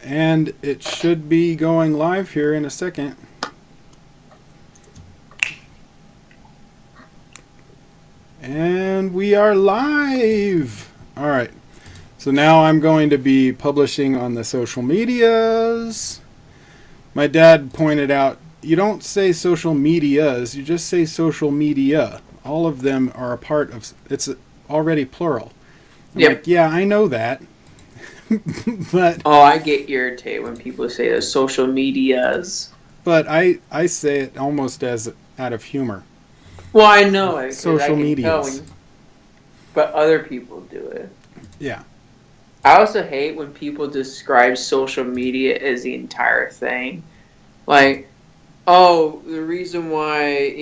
And it should be going live here in a second. And we are live! Alright. So now I'm going to be publishing on the social medias. My dad pointed out, you don't say social medias, you just say social media. All of them are a part of, it's already plural. I'm like, yeah, I know that. But I get irritated when people say the social medias. But I say it almost as out of humor. Well, I know it. Social media. But other people do it. Yeah. I also hate when people describe social media as the entire thing. Like, oh, the reason why,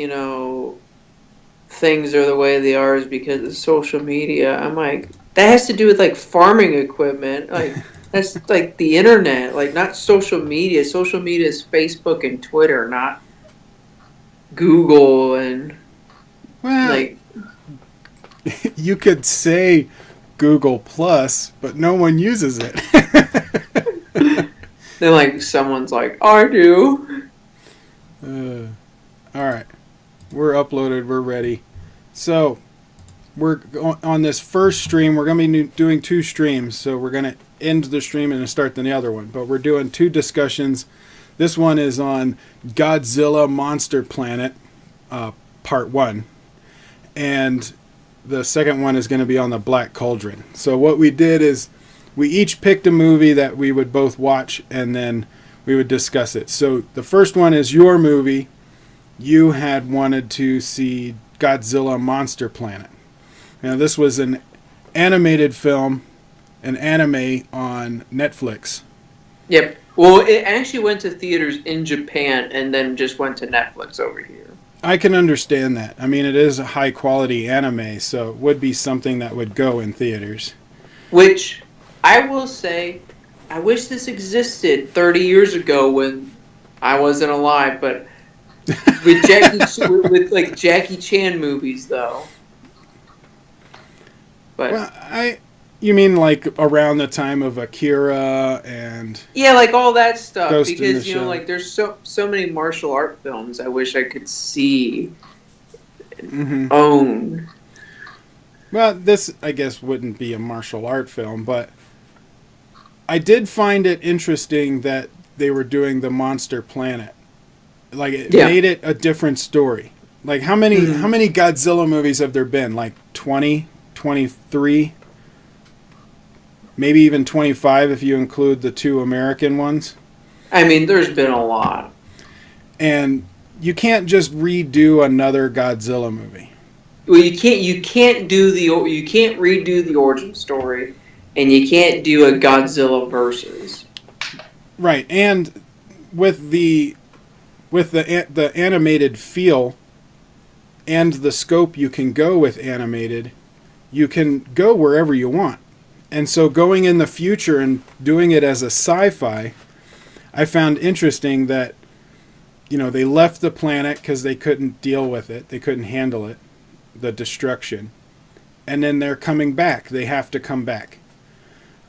things are the way they are is because of social media. I'm like, that has to do with, like, farming equipment. Like, that's, like, the internet. Like, not social media. Social media is Facebook and Twitter, not Google and, like... You could say Google Plus, but no one uses it. Then, like, someone's like, I do. Alright. We're uploaded. We're ready. So, we're on this first stream. We're going to be doing 2 streams. So, we're going to end the stream and start the other one. But we're doing 2 discussions. This one is on Godzilla Monster Planet, Part 1. And the second one is going to be on the Black Cauldron. So what we did is we each picked a movie that we would both watch and then we would discuss it. So the first one is your movie. You had wanted to see Godzilla Monster Planet. Now this was an animated film, an anime on Netflix. Yep. Well, it actually went to theaters in Japan and then just went to Netflix over here. I can understand that. I mean, it is a high-quality anime, so it would be something that would go in theaters. Which, I will say, I wish this existed 30 years ago when I wasn't alive, but with Jackie Chan movies, though. But well, you mean like around the time of Akira and... Yeah, like all that stuff. Ghost because, like there's so many martial art films I wish I could see and own. Well, this, I guess, wouldn't be a martial art film, but I did find it interesting that they were doing the Monster Planet. Like, it made it a different story. Like, how many Godzilla movies have there been? Like 20, 23? Maybe even 25 if you include the 2 American ones. I mean, there's been a lot. And you can't just redo another Godzilla movie. Well, you can't redo the origin story, and you can't do a Godzilla versus. Right, and with the animated feel and the scope you can go with animated, you can go wherever you want. And so going in the future and doing it as a sci-fi, I found interesting that, they left the planet because they couldn't deal with it. They couldn't handle it, the destruction. And then they're coming back. They have to come back.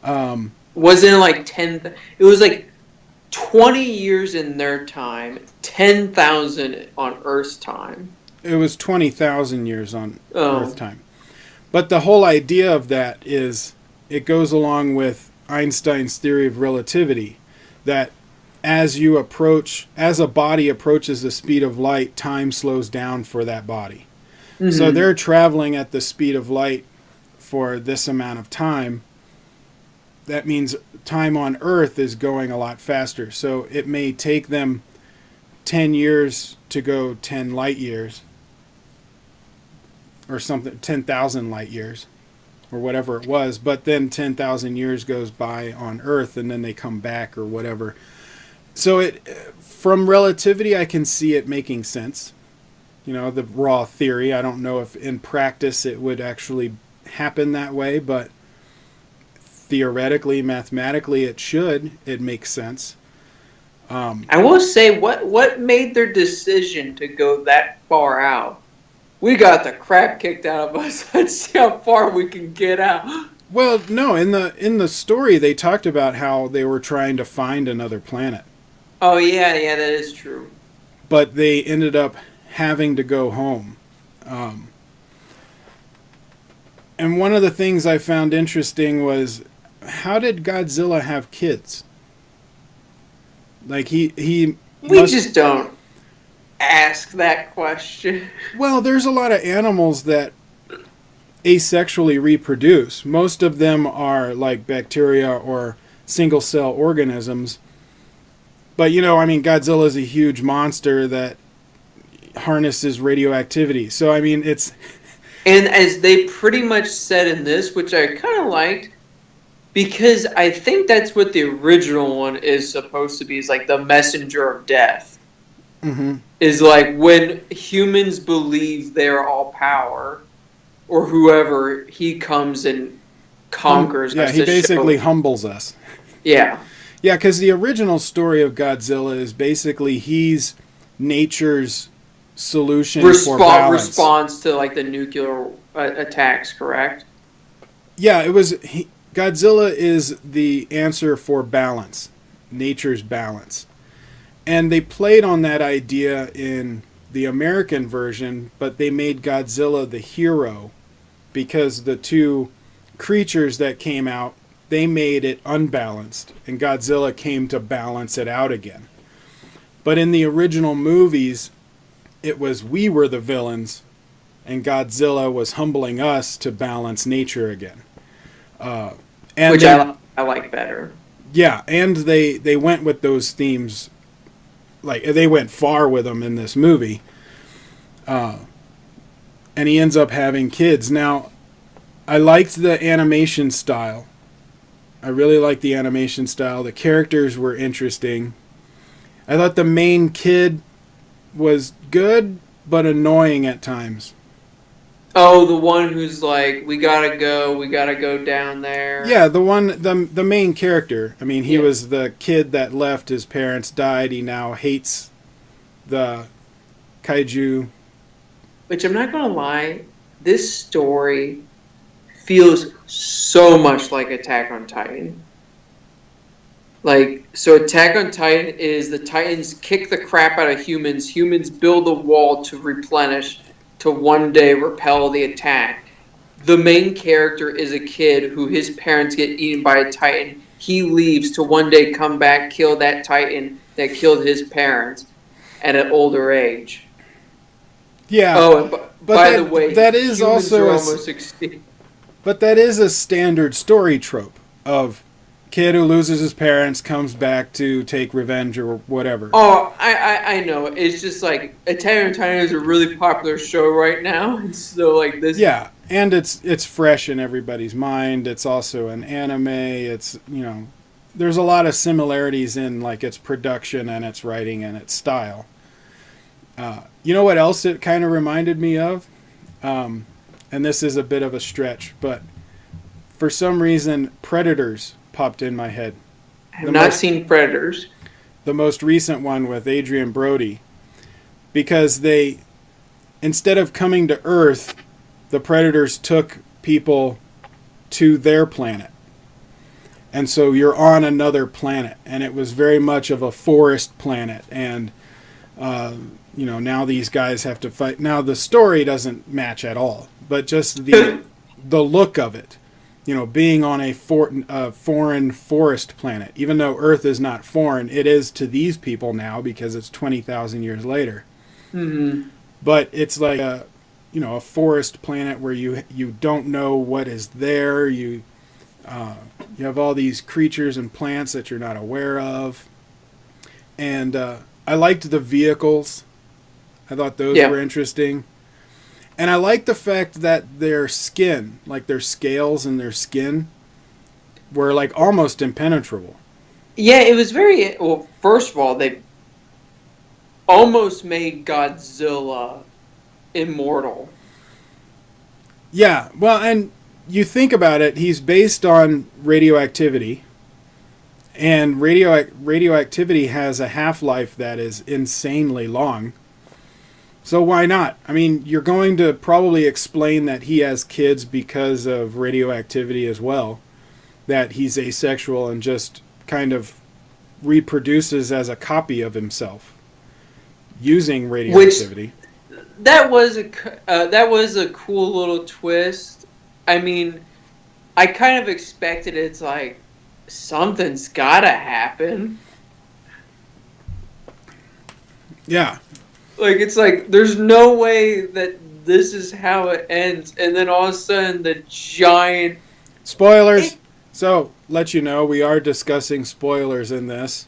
Wasn't it like 10... It was like 20 years in their time, 10,000 on Earth's time. It was 20,000 years on Earth time. But the whole idea of that is... It goes along with Einstein's theory of relativity, that as a body approaches the speed of light, time slows down for that body. Mm-hmm. So they're traveling at the speed of light for this amount of time. That means time on Earth is going a lot faster. So it may take them 10 years to go 10 light years or something, 10,000 light years. Or whatever it was, but then 10,000 years goes by on Earth and then they come back or whatever. So from relativity, I can see it making sense. The raw theory. I don't know if in practice it would actually happen that way, but theoretically, mathematically, it should. It makes sense. I will say, what made their decision to go that far out? We got the crap kicked out of us. Let's see how far we can get out. Well, no, in the story they talked about how they were trying to find another planet, Oh yeah, yeah, that is true. but they ended up having to go home. Um, and one of the things I found interesting was, how did Godzilla have kids? Like he We must. just don't ask that question. Well, there's a lot of animals that asexually reproduce. Most of them are like bacteria or single cell organisms. But I mean, Godzilla is a huge monster that harnesses radioactivity. So I mean, it's And as they pretty much said in this, which I kind of liked, because I think that's what the original one is supposed to be, is like the messenger of death. mm-hmm. Is like when humans believe they're all power, or whoever, he comes and conquers Yeah, us he to basically show. humbles us. Yeah. Yeah, because the original story of Godzilla is basically he's nature's solution for balance. Response to like the nuclear attacks, correct? Yeah, Godzilla is the answer for balance, nature's balance. And they played on that idea in the American version, but they made Godzilla the hero because the two creatures that came out, they made it unbalanced, and Godzilla came to balance it out again. But in the original movies, it was we were the villains, and Godzilla was humbling us to balance nature again. And Which I like better. Yeah, and they went with those themes, like they went far with them in this movie. And he ends up having kids. Now, I liked the animation style. I really liked the animation style. The characters were interesting. I thought the main kid was good, but annoying at times. Oh, the one who's like, we gotta go down there. Yeah, the main character. I mean, he was the kid that left. His parents died. He now hates the kaiju. Which I'm not gonna lie, this story feels so much like Attack on Titan. Like, so Attack on Titan is the Titans kick the crap out of humans. Humans build a wall to replenish, to one day repel the attack. The main character is a kid who his parents get eaten by a Titan. He leaves to one day come back, kill that Titan that killed his parents at an older age. Yeah. Oh, and by the way, that is also almost extinct. But that is a standard story trope of kid who loses his parents comes back to take revenge or whatever. Oh, I know. It's just like Attack on Titan is a really popular show right now, and so like this. Yeah, and it's fresh in everybody's mind. It's also an anime. It's there's a lot of similarities in like its production and its writing and its style. You know what else it kind of reminded me of? And this is a bit of a stretch, but for some reason, Predators popped in my head. I have not seen Predators. The most recent one with Adrian Brody. Because they, instead of coming to Earth, the Predators took people to their planet. And so you're on another planet. And it was very much of a forest planet. And, now these guys have to fight. Now the story doesn't match at all. But just the look of it. Being on a foreign forest planet. Even though Earth is not foreign, it is to these people now because it's 20,000 years later. Mm-hmm. But it's like a forest planet where you don't know what is there. You have all these creatures and plants that you're not aware of. And I liked the vehicles. I thought those were interesting. And I like the fact that their skin, like their scales and their skin, were like almost impenetrable. Yeah, it was very... Well, first of all, they almost made Godzilla immortal. Yeah, well, and you think about it, he's based on radioactivity. And radioactivity has a half-life that is insanely long. So why not? I mean, you're going to probably explain that he has kids because of radioactivity as well, that he's asexual and just kind of reproduces as a copy of himself using radioactivity. That was a cool little twist. I mean, I kind of expected it's like something's gotta happen. Yeah. Like, it's like there's no way that this is how it ends, and then all of a sudden the giant spoilers. So, let you know, we are discussing spoilers in this.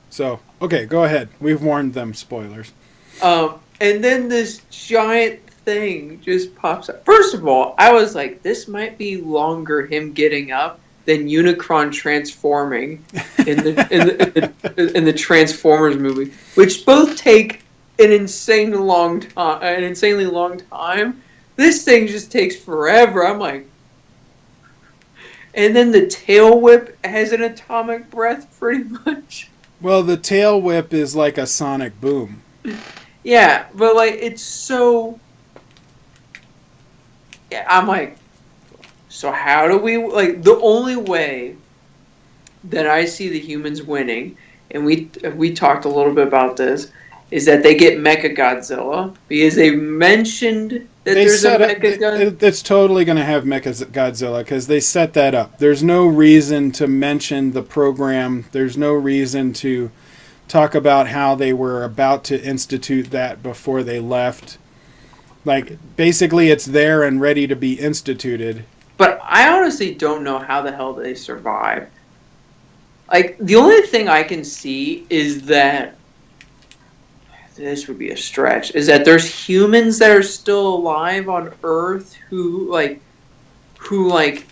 So, okay, go ahead. We've warned them spoilers. And then this giant thing just pops up. First of all, I was like, this might be longer him getting up than Unicron transforming in the Transformers movie, which both take an insanely long time. This thing just takes forever. I'm like, and then the tail whip has an atomic breath, pretty much. Well, the tail whip is like a sonic boom. Yeah, but like it's so. Yeah, I'm like, so how do we like the only way that I see the humans winning, and we talked a little bit about this, is that they get Mechagodzilla because they mentioned that there's a Mechagodzilla. It's totally going to have Mechagodzilla because they set that up. There's no reason to mention the program. There's no reason to talk about how they were about to institute that before they left. Like, basically it's there and ready to be instituted. But I honestly don't know how the hell they survive. Like, the only thing I can see is that this would be a stretch, is that there's humans that are still alive on Earth who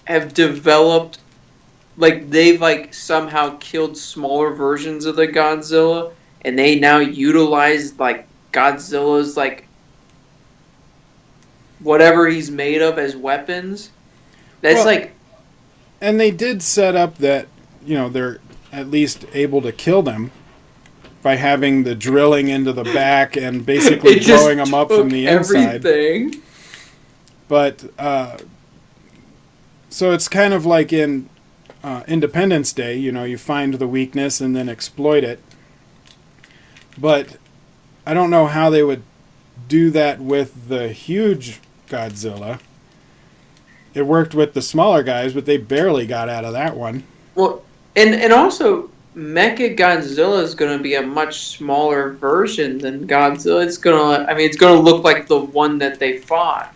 have developed, like, they've, like, somehow killed smaller versions of the Godzilla, and they now utilize, like, Godzilla's, like, whatever he's made of as weapons. That's, and they did set up that, they're at least able to kill them by having the drilling into the back and basically blowing them up from the inside. Everything. But, so it's kind of like in Independence Day, you find the weakness and then exploit it. But I don't know how they would do that with the huge Godzilla. It worked with the smaller guys, but they barely got out of that one. Well, and also, Mechagodzilla is going to be a much smaller version than Godzilla. It's going to look like the one that they fought.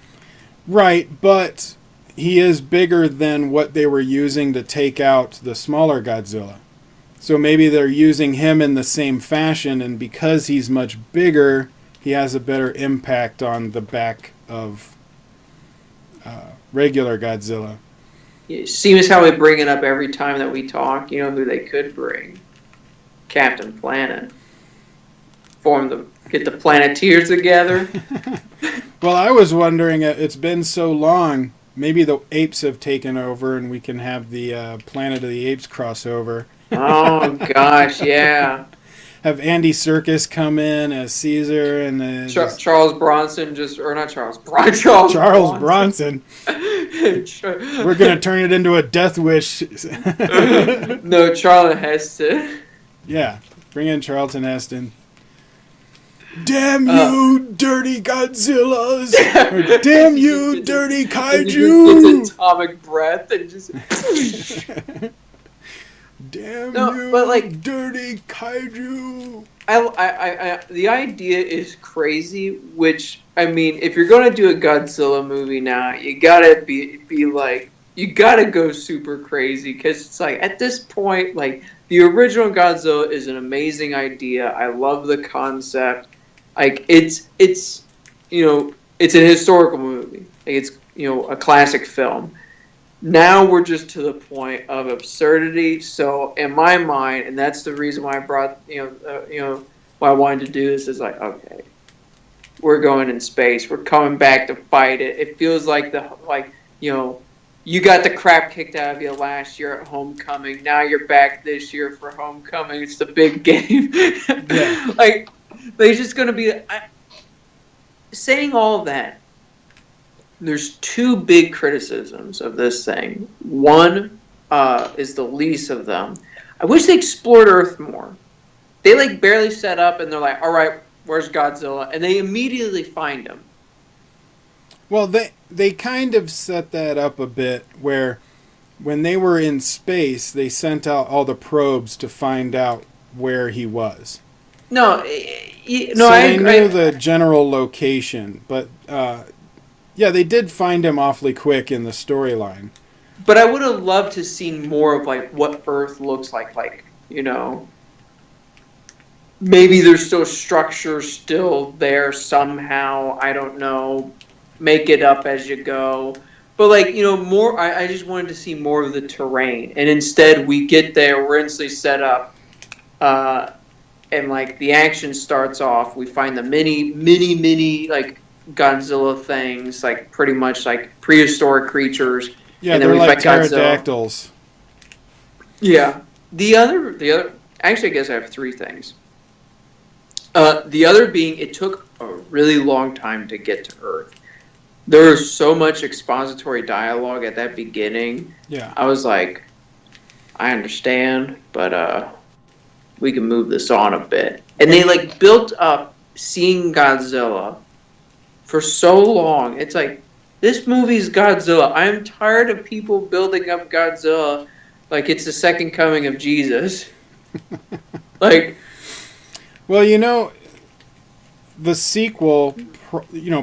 Right, but he is bigger than what they were using to take out the smaller Godzilla. So maybe they're using him in the same fashion, and because he's much bigger, he has a better impact on the back of regular Godzilla. It seems how we bring it up every time that we talk. You know who they could bring? Captain Planet. Get the Planeteers together. Well, I was wondering, it's been so long, maybe the apes have taken over and we can have the Planet of the Apes crossover. Oh, gosh, yeah. Have Andy Serkis come in as Caesar and Charles Bronson Charles Bronson. We're gonna turn it into a Death Wish. No, Charlton Heston. Yeah, bring in Charlton Heston. Damn you, dirty Godzillas! Or, damn you, dirty kaiju! It's atomic breath and just. Damn you, dirty kaiju! I the idea is crazy. Which, I mean, if you're gonna do a Godzilla movie now, you gotta be like, you gotta go super crazy, because it's like at this point, like, the original Godzilla is an amazing idea. I love the concept. Like, it's it's an historical movie. Like, it's a classic film. Now we're just to the point of absurdity. So in my mind, and that's the reason why I brought, why I wanted to do this, is like, okay, we're going in space. We're coming back to fight it. It feels like you got the crap kicked out of you last year at Homecoming. Now you're back this year for Homecoming. It's the big game. Yeah. Like, they're just going to be. saying all of that, there's two big criticisms of this thing. One is the least of them. I wish they explored Earth more. They like barely set up and they're like, all right, where's Godzilla? And they immediately find him. Well, they kind of set that up a bit where when they were in space, they sent out all the probes to find out where he was. No, So they knew the general location, but yeah, they did find him awfully quick in the storyline. But I would have loved to seen more of like what Earth looks like, maybe there's still structures still there somehow. I don't know. Make it up as you go. But like, more, I just wanted to see more of the terrain. And instead we get there, we're instantly set up, and like the action starts off, we find the mini like Godzilla things, like pretty much like prehistoric creatures. Yeah, and then they're we like fight pterodactyls. Yeah. The other, actually I guess I have three things. The other being, it took a really long time to get to Earth. There was so much expository dialogue at that beginning. Yeah. I was like, I understand, but we can move this on a bit. And they like built up seeing Godzilla for so long. It's like, this movie's Godzilla. I'm tired of people building up Godzilla like it's the second coming of Jesus. Like, well, the sequel,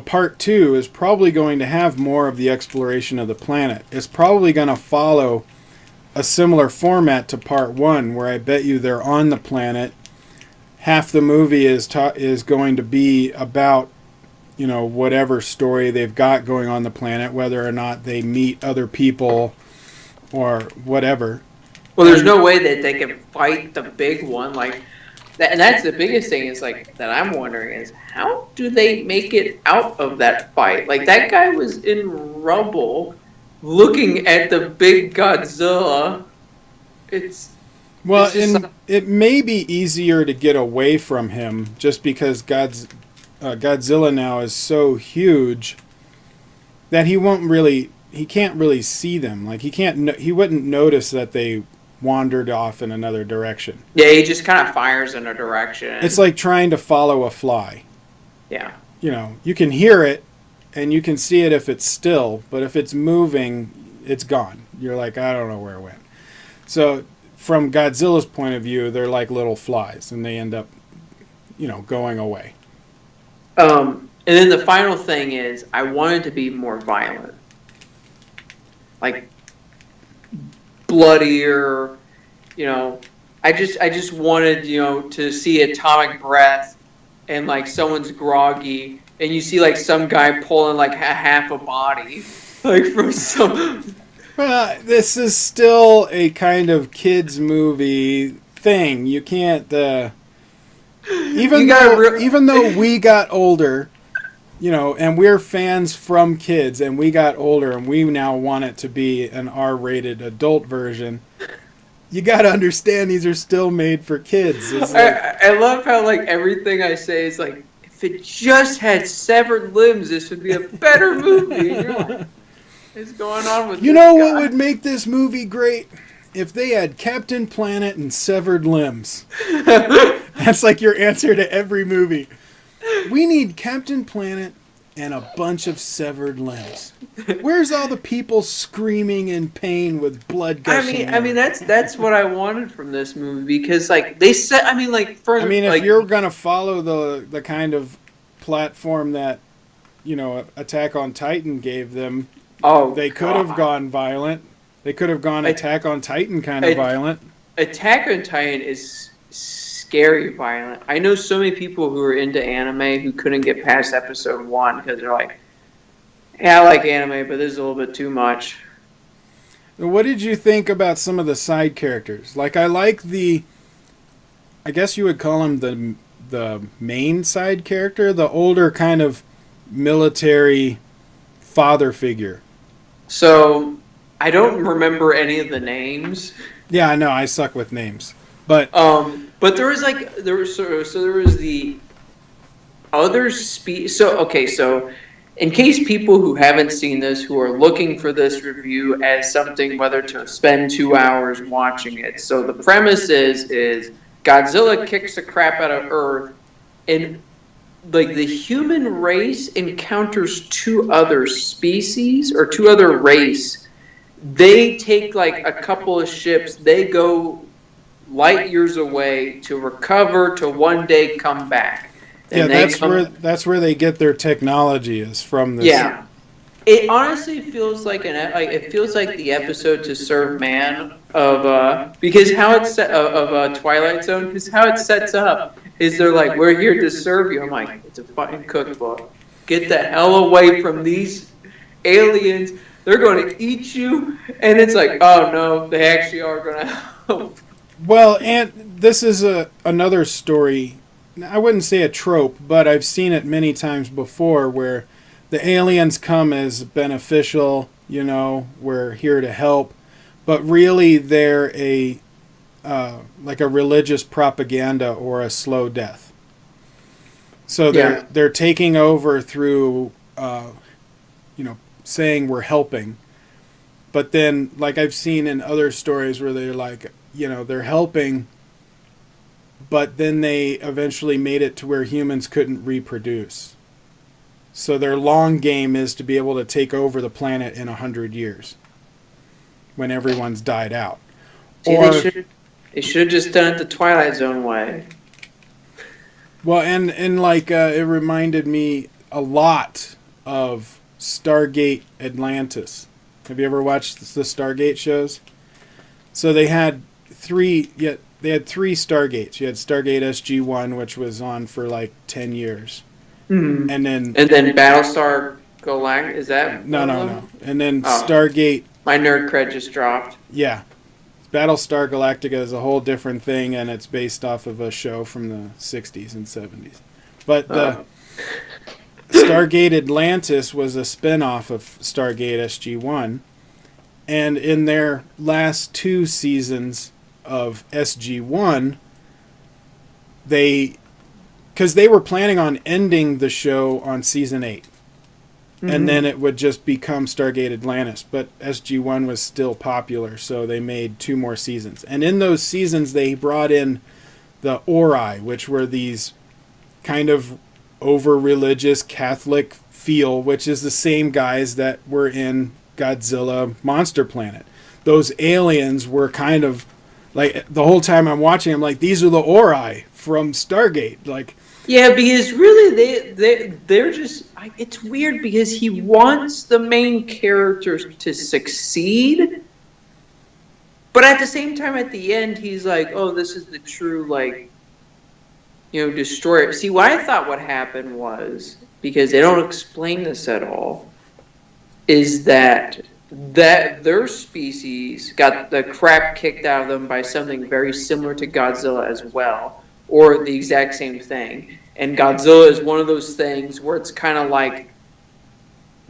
part 2 is probably going to have more of the exploration of the planet. It's probably going to follow a similar format to part 1, where I bet you they're on the planet. Half the movie is going to be about, whatever story they've got going on the planet, whether or not they meet other people or whatever. Well, there's no way that they can fight the big one, like. And that's the biggest thing is like that I'm wondering is how do they make it out of that fight? Like that guy was in rubble looking at the big Godzilla. It may be easier to get away from him just because Godzilla now is so huge that he can't really see them. Like he wouldn't notice that they wandered off in another direction. Yeah, he just kind of fires in a direction. It's like trying to follow a fly. Yeah. You can hear it and you can see it if it's still, but if it's moving, it's gone. You're like, I don't know where it went. So from Godzilla's point of view, they're like little flies and they end up, going away. And then the final thing is I wanted to be more violent. Like bloodier, I just wanted, to see atomic breath and like someone's groggy and you see like some guy pulling like half a body like from some. This is still a kind of kids movie thing. You can't even though we got older, and we're fans from kids, and we got older, and we now want it to be an R-rated adult version. You got to understand these are still made for kids. I love how like everything I say is like, if it just had severed limbs, this would be a better movie. Like, what's going on with? What would make this movie great? If they had Captain Planet and severed limbs. That's like your answer to every movie. We need Captain Planet and a bunch of severed limbs. Where's all the people screaming in pain with blood gushing? I mean that's what I wanted from this movie because like they said, if you're gonna follow the kind of platform that Attack on Titan gave them, they could have gone violent. They could have gone Attack on Titan kind of violent. Attack on Titan is scary violent. I know so many people who are into anime who couldn't get past episode 1 because they're like, yeah, I like anime, but this is a little bit too much. What did you think about some of the side characters? Like, I like I guess you would call him the main side character, the older kind of military father figure. So, I don't remember any of the names. Yeah, I know, I suck with names. But there was the other so in case people who haven't seen this, who are looking for this review as something whether to spend 2 hours watching it. So the premise is Godzilla kicks the crap out of Earth, and like the human race encounters two other species or two other race. They take like a couple of ships, they go light years away to recover to one day come back. And that's where they get their technology is from this. Yeah. It honestly feels like it feels like the episode To Serve Man of because how it's set of Twilight Zone, because how it sets up is they're like, we're here to serve you. I'm like, it's a fucking cookbook. Get the hell away from these aliens. They're going to eat you. And it's like, oh no, they actually are going to help. Well, and this is another story. I wouldn't say a trope, but I've seen it many times before where the aliens come as beneficial, we're here to help, but really they're like a religious propaganda or a slow death. So they're taking over through, saying we're helping, but then like I've seen in other stories where they're like, they're helping, but then they eventually made it to where humans couldn't reproduce. So their long game is to be able to take over the planet in 100 years when everyone's died out. See, they should have just done it the Twilight Zone way. Well, and like it reminded me a lot of Stargate Atlantis. Have you ever watched the Stargate shows? So they had three Stargates. You had Stargate SG-1, which was on for like 10 years. Mm-hmm. And then Battlestar Galactica, is that? No. And then Stargate. My nerd cred just dropped. Yeah. Battlestar Galactica is a whole different thing, and it's based off of a show from the 60s and 70s. But the Stargate Atlantis was a spin-off of Stargate SG-1. And in their last 2 seasons of SG-1, because they were planning on ending the show on season 8. Mm-hmm. And then it would just become Stargate Atlantis. But SG-1 was still popular, so they made 2 more seasons. And in those seasons, they brought in the Ori, which were these kind of over-religious Catholic feel, which is the same guys that were in Godzilla Monster Planet. Those aliens were kind of like, the whole time I'm watching, I'm like, these are the Ori from Stargate. Like, yeah, because really they're just, it's weird because he wants the main characters to succeed, but at the same time at the end he's like, oh, this is the true, like, destroyer. See, what I thought what happened was, because they don't explain this at all, is that their species got the crap kicked out of them by something very similar to Godzilla as well, or the exact same thing. And Godzilla is one of those things where it's kind of like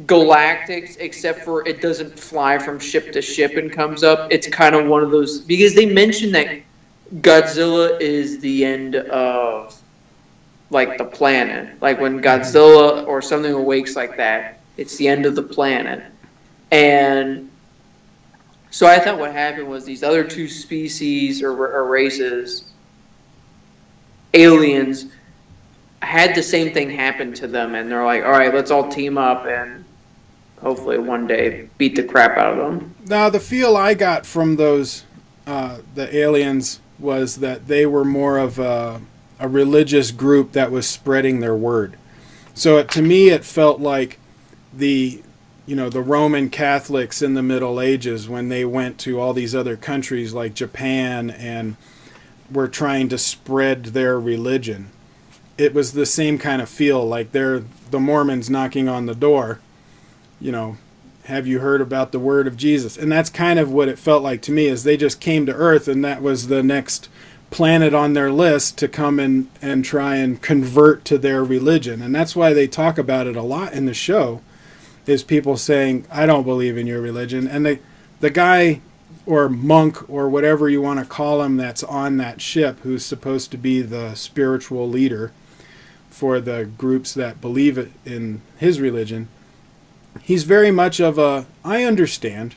Galactics, except for it doesn't fly from ship to ship and comes up. It's kind of one of those, because they mentioned that Godzilla is the end of, like, the planet. Like, when Godzilla or something awakes like that, it's the end of the planet. And so I thought what happened was these other 2 species or races, aliens, had the same thing happen to them, and they're like, all right, let's all team up and hopefully one day beat the crap out of them. Now, the feel I got from those, the aliens, was that they were more of a religious group that was spreading their word. So to me, it felt like the Roman Catholics in the Middle Ages, when they went to all these other countries like Japan and were trying to spread their religion. It was the same kind of feel, like they're the Mormons knocking on the door, have you heard about the word of Jesus? And that's kind of what it felt like to me, is they just came to Earth, and that was the next planet on their list to come and try and convert to their religion. And that's why they talk about it a lot in the show, is people saying, I don't believe in your religion. And the guy or monk or whatever you want to call him that's on that ship, who's supposed to be the spiritual leader, for the groups that believe in his religion. He's very much of a, I understand,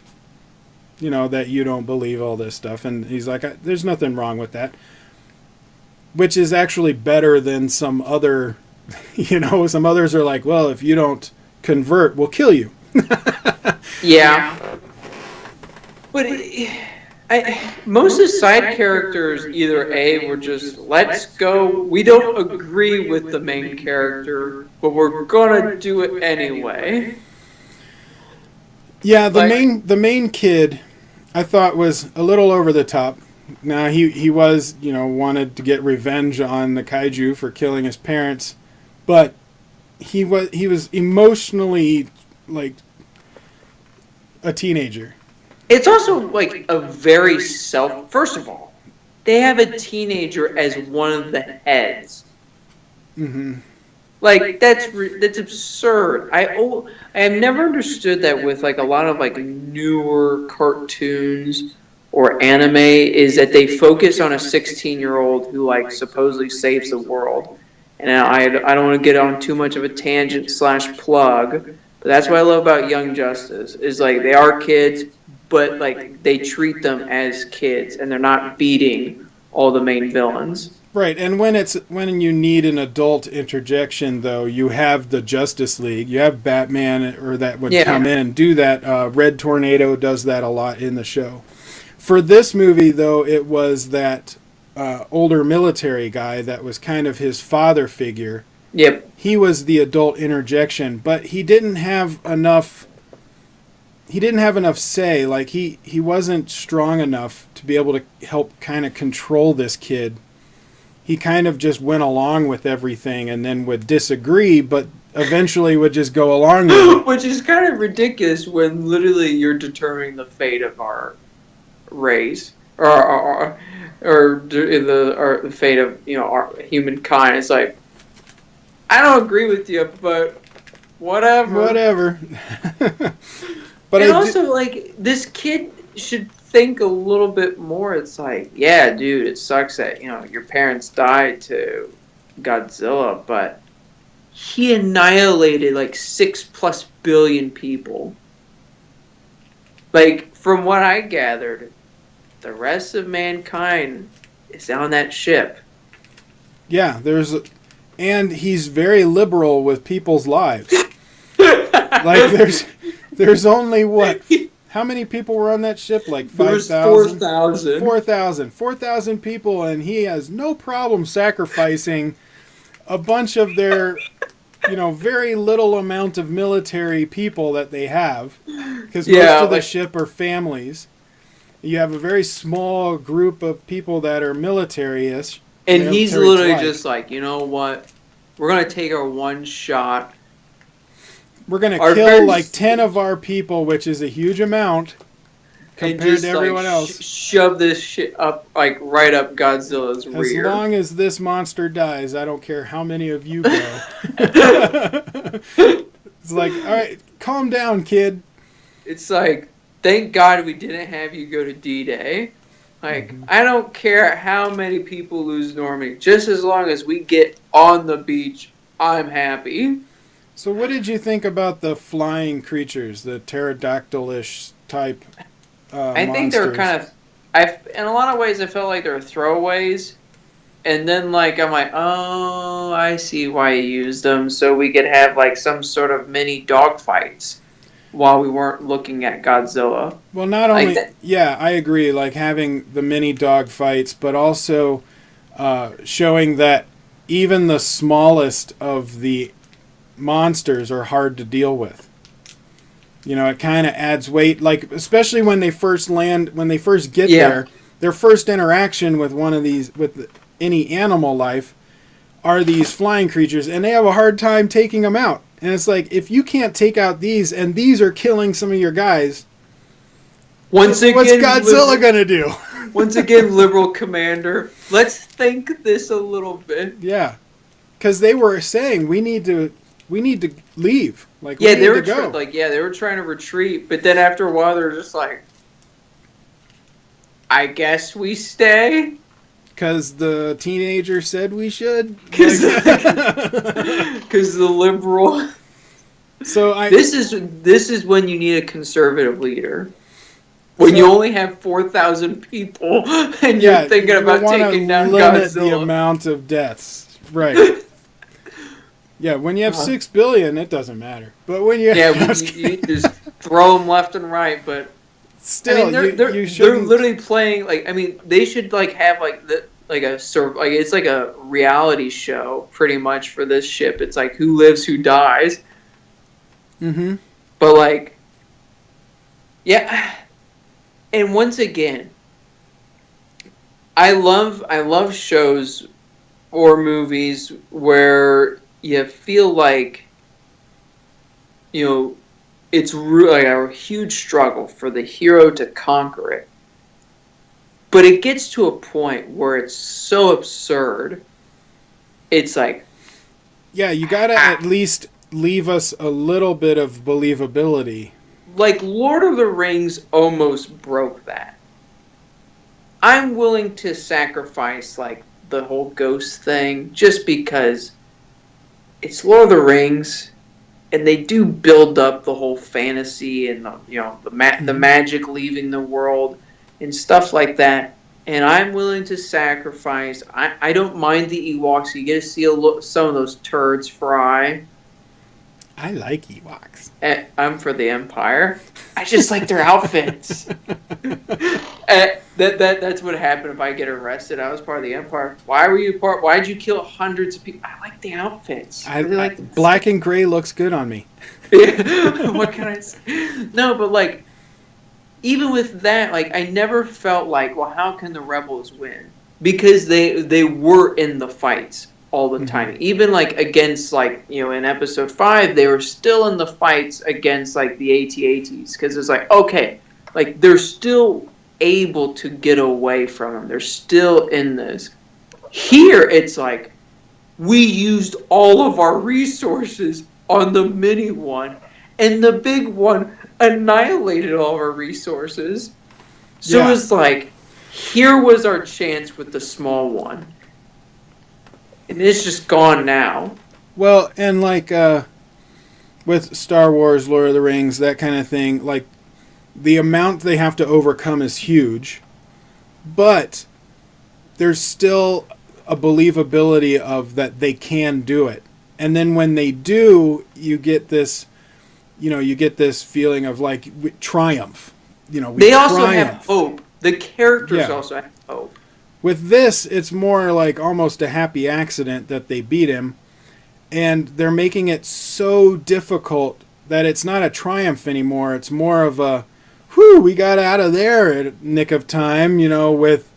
that you don't believe all this stuff. And he's like, there's nothing wrong with that. Which is actually better than some other, some others are like, well, if you don't convert, we'll kill you. Yeah. But most of the side characters, either A, were just, let's go, we don't agree with the main character, but we're gonna do it anyway. Yeah, the main kid, I thought was a little over the top. Now, he was, wanted to get revenge on the kaiju for killing his parents, but he was emotionally, like, a teenager. It's also, like, a very first of all, they have a teenager as one of the heads. Mm-hmm. Like, that's absurd. I have never understood that with, like, a lot of, like, newer cartoons or anime, is that they focus on a 16-year-old who, like, supposedly saves the world. And I don't want to get on too much of a tangent / plug, but that's what I love about Young Justice, is, like, they are kids, but, like, they treat them as kids, and they're not beating all the main villains. Right, and when you need an adult interjection, though, you have the Justice League, you have Batman, or that would come in and do that. Red Tornado does that a lot in the show. For this movie, though, it was that older military guy that was kind of his father figure. Yep. He was the adult interjection, but he didn't have enough say. Like, he wasn't strong enough to be able to help kind of control this kid. He kind of just went along with everything and then would disagree, but eventually would just go along with it. Which is kind of ridiculous when literally you're determining the fate of our race, or the fate of our humankind. It's like, I don't agree with you, but whatever. But like, this kid should think a little bit more. It's like, yeah, dude, it sucks that your parents died to Godzilla, but he annihilated like 6+ billion people. Like, from what I gathered, the rest of mankind is on that ship. Yeah, and he's very liberal with people's lives. Like, there's only what? How many people were on that ship? Like 5,000? 4,000. 4,000 people, and he has no problem sacrificing a bunch of their, very little amount of military people that they have. Because most of the ship are families. You have a very small group of people that are military-ish. And he's literally just like, you know what? We're going to take our one shot. We're going to kill like 10 of our people, which is a huge amount compared to everyone else. Shove this shit up, like, right up Godzilla's rear. As long as this monster dies, I don't care how many of you go. It's like, all right, calm down, kid. It's like, thank God we didn't have you go to D-Day. Like, I don't care how many people lose normally. Just as long as we get on the beach, I'm happy. So what did you think about the flying creatures, the pterodactyl-ish type I think they were kind of... in a lot of ways, I felt like they were throwaways. And then, like, I'm like, oh, I see why you used them. So we could have, like, some sort of mini dogfights while we weren't looking at Godzilla. Well, not only... yeah, I agree, like, having the mini dogfights, but also showing that even the smallest of the monsters are hard to deal with. It kind of adds weight, like, especially when they first land, when they first get there, their first interaction with one of these, with any animal life, are these flying creatures, and they have a hard time taking them out. And it's like, if you can't take out these, and these are killing some of your guys, what's Godzilla gonna do? Once again, liberal commander, let's think this a little bit. Yeah, because they were saying we need to leave. Like, they were they were trying to retreat, but then after a while, they're just like, I guess we stay. Because the teenager said we should. Because the liberal. So this is when you need a conservative leader. When you only have 4,000 people and you're thinking about taking down Godzilla. The amount of deaths, right? Yeah, when you have 6 billion, it doesn't matter. But when you you just throw them left and right. But still, I mean, they're literally playing they should have it's like a reality show pretty much for this ship. It's like who lives, who dies. Mm-hmm. But yeah. And once again, I love shows or movies where you feel like, it's really a huge struggle for the hero to conquer it. But it gets to a point where it's so absurd. It's like... Yeah, you gotta at least leave us a little bit of believability. Like, Lord of the Rings almost broke that. I'm willing to sacrifice, the whole ghost thing, just because it's Lord of the Rings, and they do build up the whole fantasy and, the magic leaving the world and stuff like that. And I'm willing to sacrifice. I don't mind the Ewoks. You get to see some of those turds fry. I like Ewoks. I'm for the Empire. I just like their outfits. That's what happened if I get arrested. I was part of the Empire. Why were you part? Why'd you kill hundreds of people? I like the outfits. I really like black and gray looks good on me. What can I say? No, but even with that, I never felt well, how can the rebels win? Because they were in the fights all the time. Even against in episode 5, they were still in the fights against the AT-ATs, because it's okay, they're still able to get away from them. They're still in this. Here it's we used all of our resources on the mini one, and the big one annihilated all of our resources. So it's here was our chance with the small one. And it's just gone now. Well, and with Star Wars, Lord of the Rings, that kind of thing, the amount they have to overcome is huge, but there's still a believability of that they can do it. And then when they do, you get this, feeling of triumph. They also have hope. The characters also have hope. With this, it's more almost a happy accident that they beat him, and they're making it so difficult that it's not a triumph anymore. It's more of a, whew, we got out of there at a nick of time, with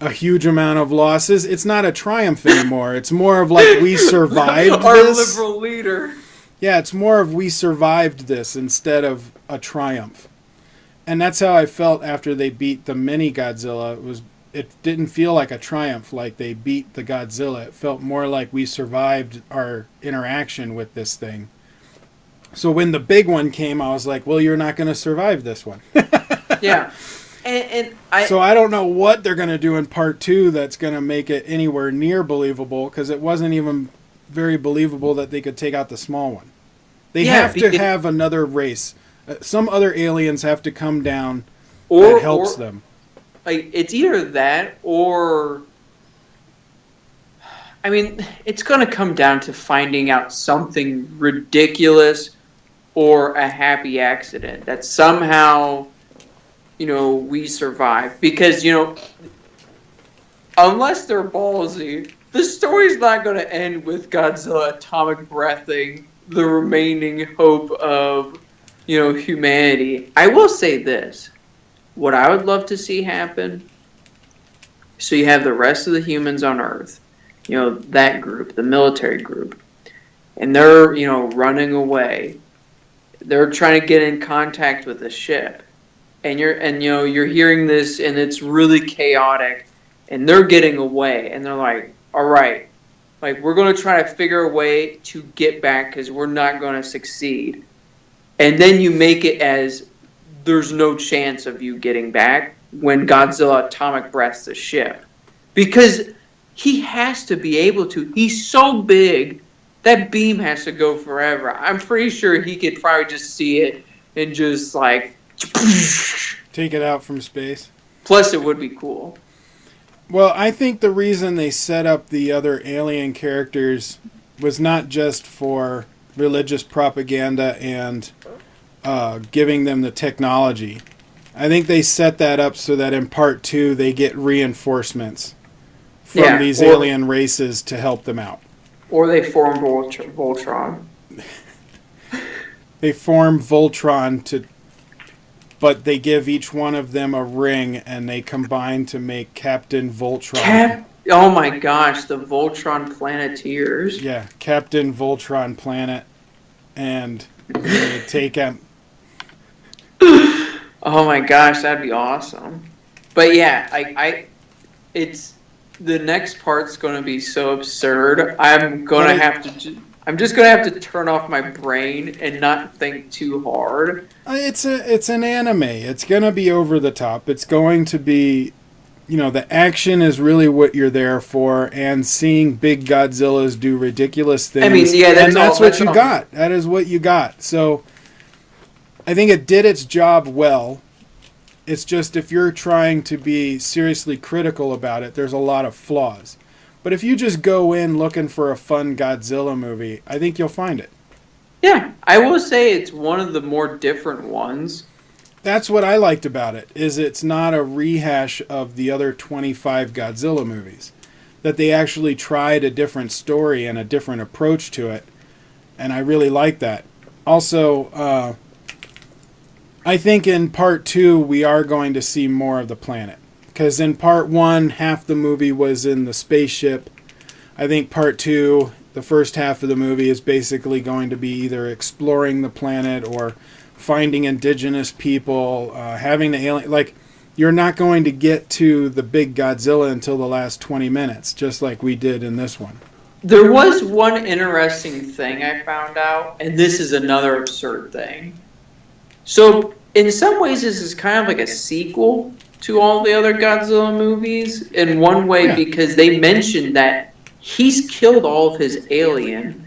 a huge amount of losses. It's not a triumph anymore. It's more of we survived Our this. liberal leader. Yeah, it's more of we survived this instead of a triumph. And that's how I felt after they beat the mini Godzilla. It didn't feel like a triumph, like they beat the Godzilla. It felt more like we survived our interaction with this thing. So when the big one came, I was like, well, you're not going to survive this one. Yeah. So I don't know what they're going to do in part 2 that's going to make it anywhere near believable, because it wasn't even very believable that they could take out the small one. They have to have another race. Some other aliens have to come down that helps them. It's either that or... I mean, it's going to come down to finding out something ridiculous or a happy accident that somehow, we survive. Because, unless they're ballsy, the story's not going to end with Godzilla atomic breathing the remaining hope of, humanity. I will say this. What I would love to see happen, so you have the rest of the humans on Earth, that group, the military group, and they're, running away. They're trying to get in contact with the ship. And you're hearing this, and it's really chaotic, and they're getting away, and they're like, all right, we're going to try to figure a way to get back because we're not going to succeed. And then you make it as there's no chance of you getting back when Godzilla atomic breaths the ship. Because he has to be able to. He's so big, that beam has to go forever. I'm pretty sure he could probably just see it and just like... Take it out from space. Plus, it would be cool. Well, I think the reason they set up the other alien characters was not just for religious propaganda and giving them the technology. I think they set that up so that in part 2 they get reinforcements from these alien races to help them out. Or they form Voltron. They form Voltron but they give each one of them a ring and they combine to make Captain Voltron. Oh my gosh, the Voltron Planeteers. Yeah, Captain Voltron Planet. And they take him. Oh my gosh, that'd be awesome. But yeah, it's the next part's going to be so absurd. I'm just gonna have to turn off my brain and not think too hard. It's an anime. It's gonna be over the top. It's going to be, the action is really what you're there for, and seeing big Godzillas do ridiculous things. I mean, yeah, that's what you got. That is what you got. So, I think it did its job well. It's just if you're trying to be seriously critical about it, there's a lot of flaws. But if you just go in looking for a fun Godzilla movie, I think you'll find it. Yeah, I will say it's one of the more different ones. That's what I liked about it, is it's not a rehash of the other 25 Godzilla movies. That they actually tried a different story and a different approach to it. And I really like that. Also, I think in part 2 we are going to see more of the planet. Because in part 1, half the movie was in the spaceship. I think part 2, the first half of the movie, is basically going to be either exploring the planet or finding indigenous people, having the alien... Like, you're not going to get to the big Godzilla until the last 20 minutes, just like we did in this one. There was one interesting thing I found out, and this is another absurd thing. So, in some ways, this is kind of like a sequel to all the other Godzilla movies in one way, because they mentioned that he's killed all of his alien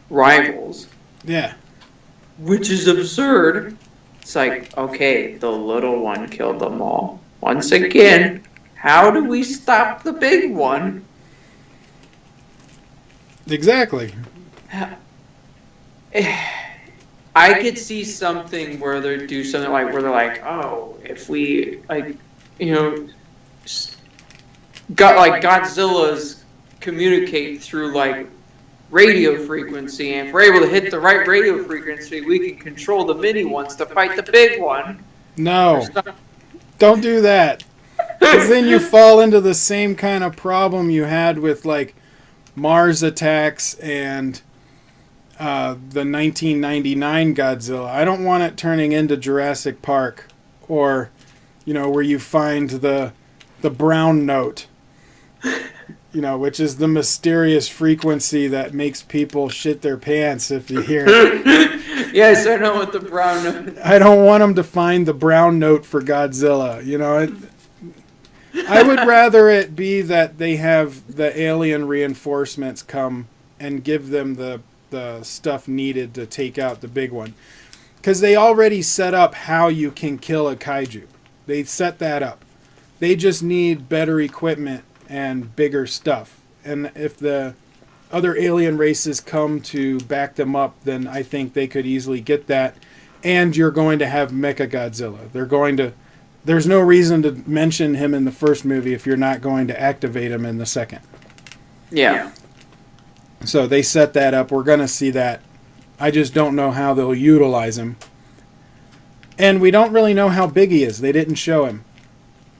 rivals. Yeah. Which is absurd. It's like, okay, the little one killed them all. Once again, how do we stop the big one? Exactly. I could see something where they do something like where they're like, oh, if we Godzilla's communicate through like radio frequency, and if we're able to hit the right radio frequency, we can control the mini ones to fight the big one. No, don't do that, because then you fall into the same kind of problem you had with like Mars Attacks and the 1999 Godzilla. I don't want it turning into Jurassic Park, or where you find the brown note, which is the mysterious frequency that makes people shit their pants if you hear it. Yes, I know what the brown note. I don't want them to find the brown note for Godzilla. I would rather it be that they have the alien reinforcements come and give them the stuff needed to take out the big one. Because they already set up how you can kill a kaiju. They set that up. They just need better equipment and bigger stuff. And if the other alien races come to back them up, then I think they could easily get that. And you're going to have Mechagodzilla. There's no reason to mention him in the first movie if you're not going to activate him in the second. Yeah. So they set that up. We're going to see that. I just don't know how they'll utilize him. And we don't really know how big he is. They didn't show him.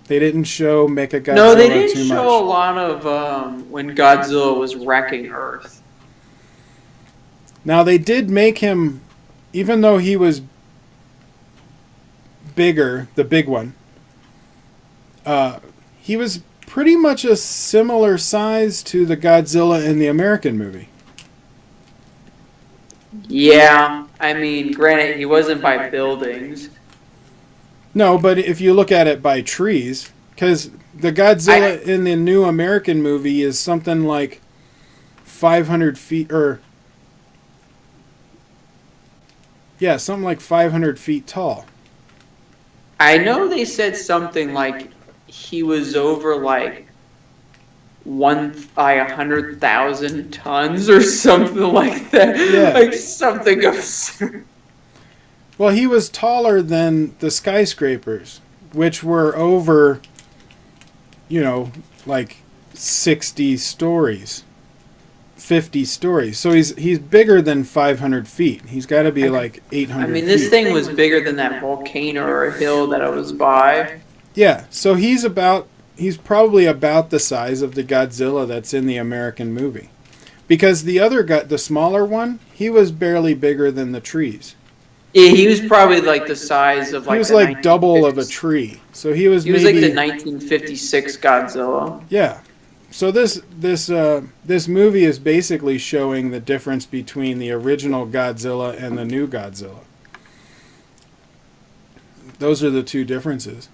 They didn't show Mechagodzilla too much. No, they didn't show a lot of when Godzilla was wrecking Earth. Now, they did make him, even though he was bigger, the big one, he was pretty much a similar size to the Godzilla in the American movie. Yeah, I mean, granted, he wasn't by buildings. No, but if you look at it by trees, Because the Godzilla in the new American movie is something like 500 feet, something like 500 feet tall. I know they said something like he was over like 100,000 tons or something like that. Yeah. Like something absurd. Well, he was taller than the skyscrapers, which were over, like 60 stories, 50 stories. So he's bigger than 500 feet. He's got to be like 800 I mean, feet. this thing was bigger than that volcano or hill that I was by. Yeah, so he's probably about the size of the Godzilla that's in the American movie. Because the smaller one, he was barely bigger than the trees. Yeah, he was probably like the size of like. He was like double of a tree. So he was like the 1956 Godzilla. Yeah. So this movie is basically showing the difference between the original Godzilla and the new Godzilla. Those are the two differences.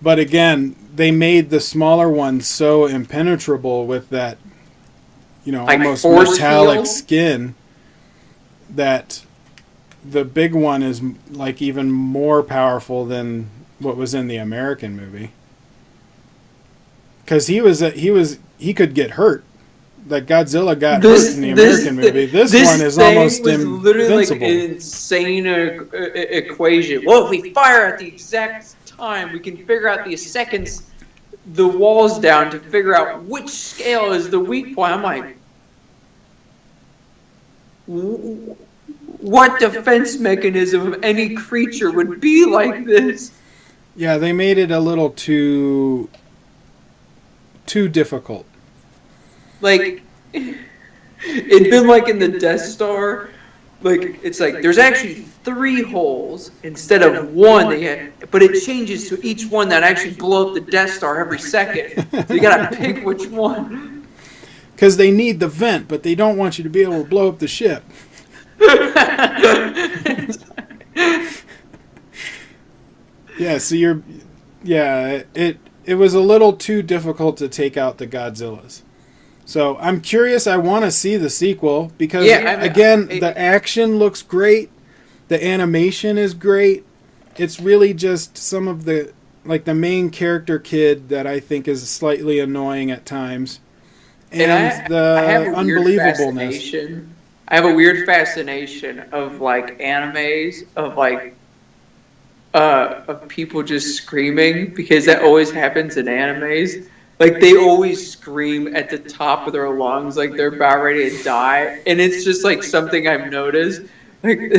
But again, they made the smaller one so impenetrable with that, like almost metallic skin, that the big one is like even more powerful than what was in the American movie. Because he could get hurt. Like Godzilla got hurt in the American movie. This one is almost invincible. Literally like an insane equation. Well, if we fire at the exact time, we can figure out the seconds the walls down to figure out which scale is the weak point. I'm like, what defense mechanism of any creature would be like this? Yeah, they made it a little too difficult. Like, it'd been like in the Death Star. Like, it's like, there's actually 3 holes instead of 1, but it changes to each one that actually blow up the Death Star every second. So you gotta pick which one. Because they need the vent, but they don't want you to be able to blow up the ship. Yeah, so it was a little too difficult to take out the Godzillas. So I'm curious. I want to see the sequel because, the action looks great. The animation is great. It's really just some of the main character kid that I think is slightly annoying at times. And the unbelievableness. I have a weird fascination of like animes of people just screaming, because that always happens in animes. Like, they always scream at the top of their lungs like they're about ready to die. And it's just, like, something I've noticed. Like,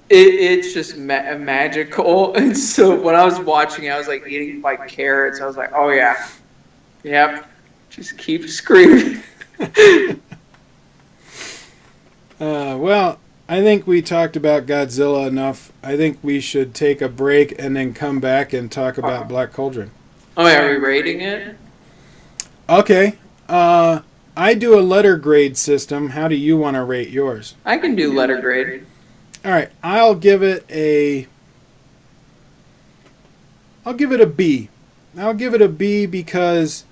it's just magical. And so when I was watching it, I was, like, eating, like, carrots. I was like, oh, yeah. Yep. Just keep screaming. Well, I think we talked about Godzilla enough. I think we should take a break and then come back and talk about Black Cauldron. Oh, are we rating it? Okay. I do a letter grade system. How do you want to rate yours? I can do letter grade. All right. I'll give it a B. I'll give it a B because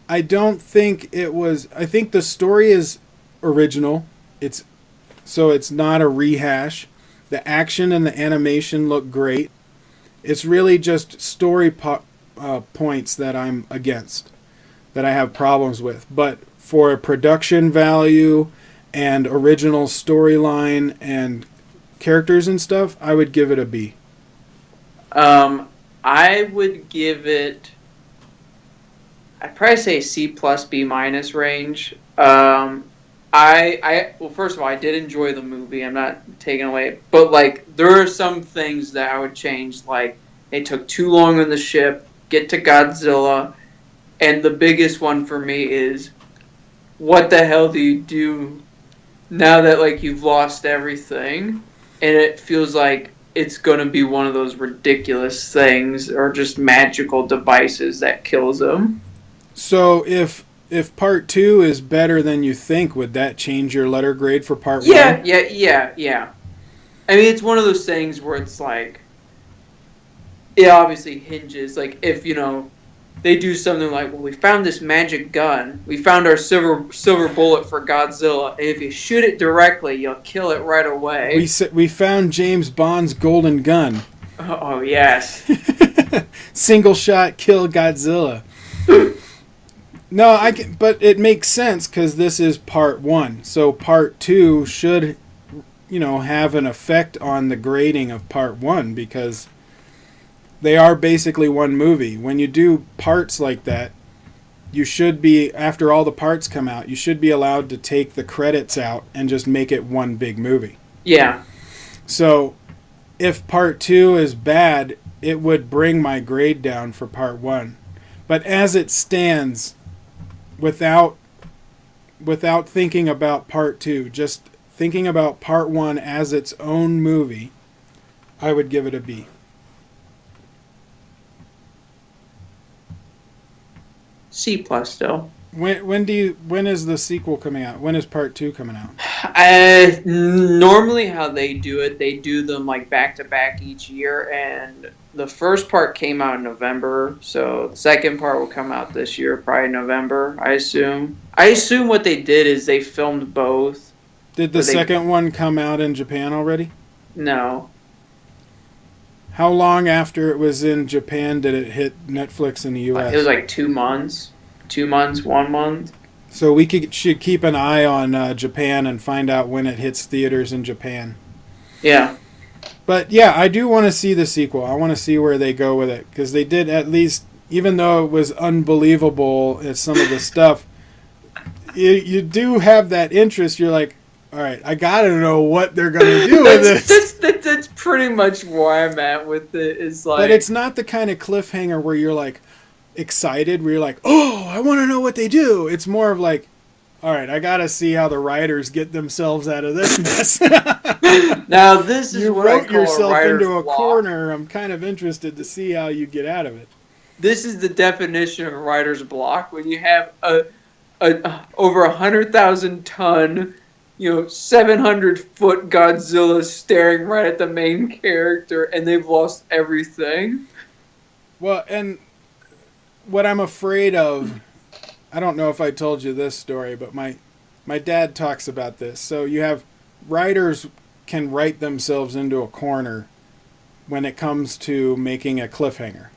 I don't think it was... I think the story is original. So it's not a rehash. The action and the animation look great. It's really just story points that I'm against, that I have problems with. But for a production value and original storyline and characters and stuff, I would give it a B. I would give it... I'd probably say C plus B minus range. Well, first of all, I did enjoy the movie. I'm not taking away, but like there are some things that I would change. Like, they took too long on the ship, get to Godzilla, and the biggest one for me is, what the hell do you do now that like you've lost everything, and it feels like it's gonna be one of those ridiculous things or just magical devices that kills them. So if part 2 is better than you think, would that change your letter grade for part 1? Yeah. I mean, it's one of those things where it's like, it obviously hinges, like, if, they do something like, well, we found this magic gun. We found our silver bullet for Godzilla. And if you shoot it directly, you'll kill it right away. We found James Bond's golden gun. Oh yes. Single shot kill Godzilla. No, but it makes sense because this is part 1. So part 2 should, have an effect on the grading of part 1 because they are basically one movie. When you do parts like that, you should be, after all the parts come out, you should be allowed to take the credits out and just make it one big movie. Yeah. So if part 2 is bad, it would bring my grade down for part 1. But as it stands, without thinking about part 2, just thinking about part 1 as its own movie, I would give it a B. C+ still. When is the sequel coming out? When is part 2 coming out? Normally how they do them like back to back each year, and the first part came out in November, so the second part will come out this year, probably November, I assume. I assume what they did is they filmed both. Did the second one come out in Japan already? No. How long after it was in Japan did it hit Netflix in the US? It was like 2 months. 2 months, 1 month. So we should keep an eye on Japan and find out when it hits theaters in Japan. Yeah. But yeah, I do want to see the sequel. I want to see where they go with it. Because they did at least, even though it was unbelievable at some of the stuff, you do have that interest. You're like, all right, I got to know what they're going to do with this. That's pretty much where I'm at with it. Is like, but it's not the kind of cliffhanger where you're like excited, where you're like, oh, I want to know what they do. It's more of like, all right, I got to see how the writers get themselves out of this mess. Now, this is you what wrote I call yourself a into a block. corner. I'm kind of interested to see how you get out of it. This is the definition of a writer's block, when you have a over 100,000 ton, 700-foot Godzilla staring right at the main character, and they've lost everything. Well, and what I'm afraid of, I don't know if I told you this story, but my dad talks about this. So you have writers can write themselves into a corner when it comes to making a cliffhanger.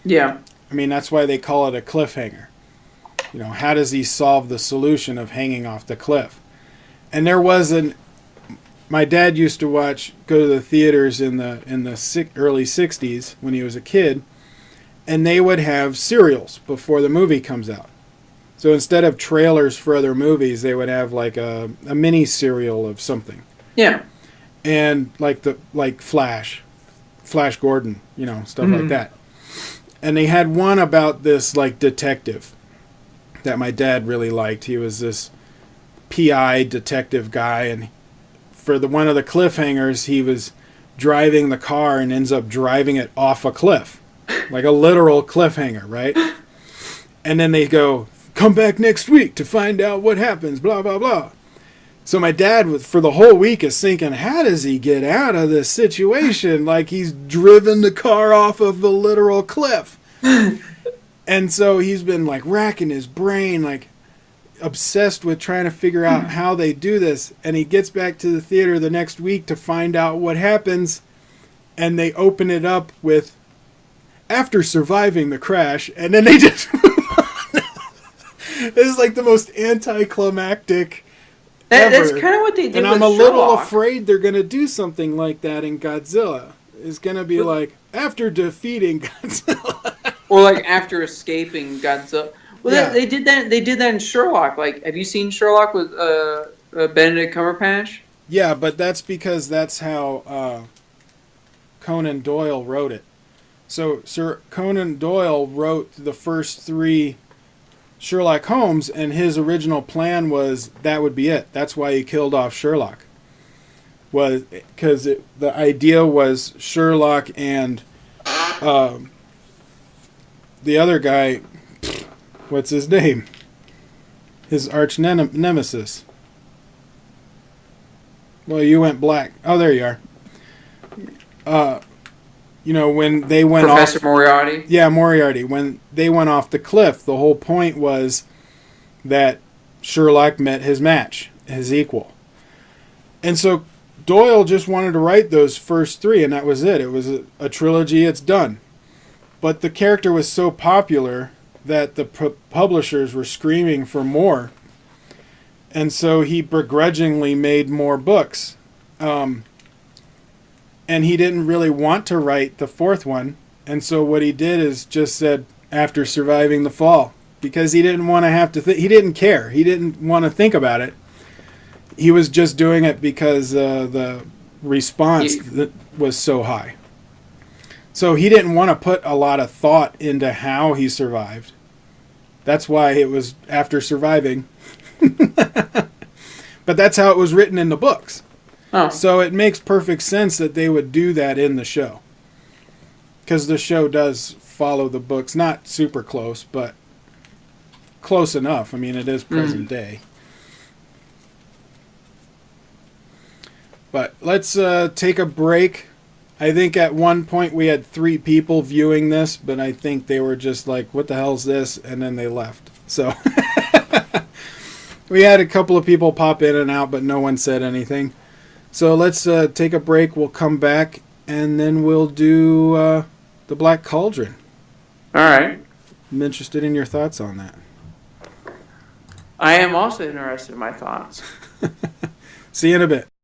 Yeah. I mean, that's why they call it a cliffhanger. How does he solve the solution of hanging off the cliff? And there was my dad used to go to the theaters in the early 60s when he was a kid, and they would have serials before the movie comes out. So instead of trailers for other movies, they would have like a mini serial of something. Yeah. And like Flash Gordon, stuff like that. And they had one about this like detective that my dad really liked. He was this PI detective guy, and for one of the cliffhangers, he was driving the car and ends up driving it off a cliff, like a literal cliffhanger, right? And then they go, come back next week to find out what happens, blah, blah, blah. So my dad, for the whole week, is thinking, how does he get out of this situation? Like he's driven the car off of the literal cliff. And so he's been like racking his brain, like obsessed with trying to figure out how they do this. And he gets back to the theater the next week to find out what happens. And they open it up with, after surviving the crash, and then they just This is like the most anticlimactic ever. That's kind of what they did and with I'm a little Sherlock. afraid they're going to do something like that in Godzilla. It's going to be like, after defeating Godzilla. Or like after escaping Godzilla. Well, Yeah. they did that. They did that in Sherlock. Like, have you seen Sherlock with Benedict Cumberbatch? Yeah, but that's because that's how Conan Doyle wrote it. So Sir Conan Doyle wrote the first 3 Sherlock Holmes, and his original plan was that would be it. That's why he killed off Sherlock. Was because the idea was Sherlock and the other guy, what's his name? His arch nemesis. Well, you went black. Oh, there you are. when they went Professor off... Moriarty? Yeah, Moriarty. When they went off the cliff, the whole point was that Sherlock met his match, his equal. And so Doyle just wanted to write those first three, and that was it. It was a trilogy, it's done. But the character was so popular that the publishers were screaming for more. And so he begrudgingly made more books. And he didn't really want to write the fourth one. And so what he did is just said, after surviving the fall, because he didn't want to have to he didn't care. He didn't want to think about it. He was just doing it because the response was so high. So he didn't want to put a lot of thought into how he survived. That's why it was after surviving. But that's how it was written in the books. Oh. So it makes perfect sense that they would do that in the show. Because the show does follow the books. Not super close, but close enough. I mean, it is present day. But let's take a break. I think at one point we had 3 people viewing this, but I think they were just like, what the hell's this? And then they left. So we had a couple of people pop in and out, but no one said anything. So let's take a break. We'll come back, and then we'll do the Black Cauldron. All right. I'm interested in your thoughts on that. I am also interested in my thoughts. See you in a bit.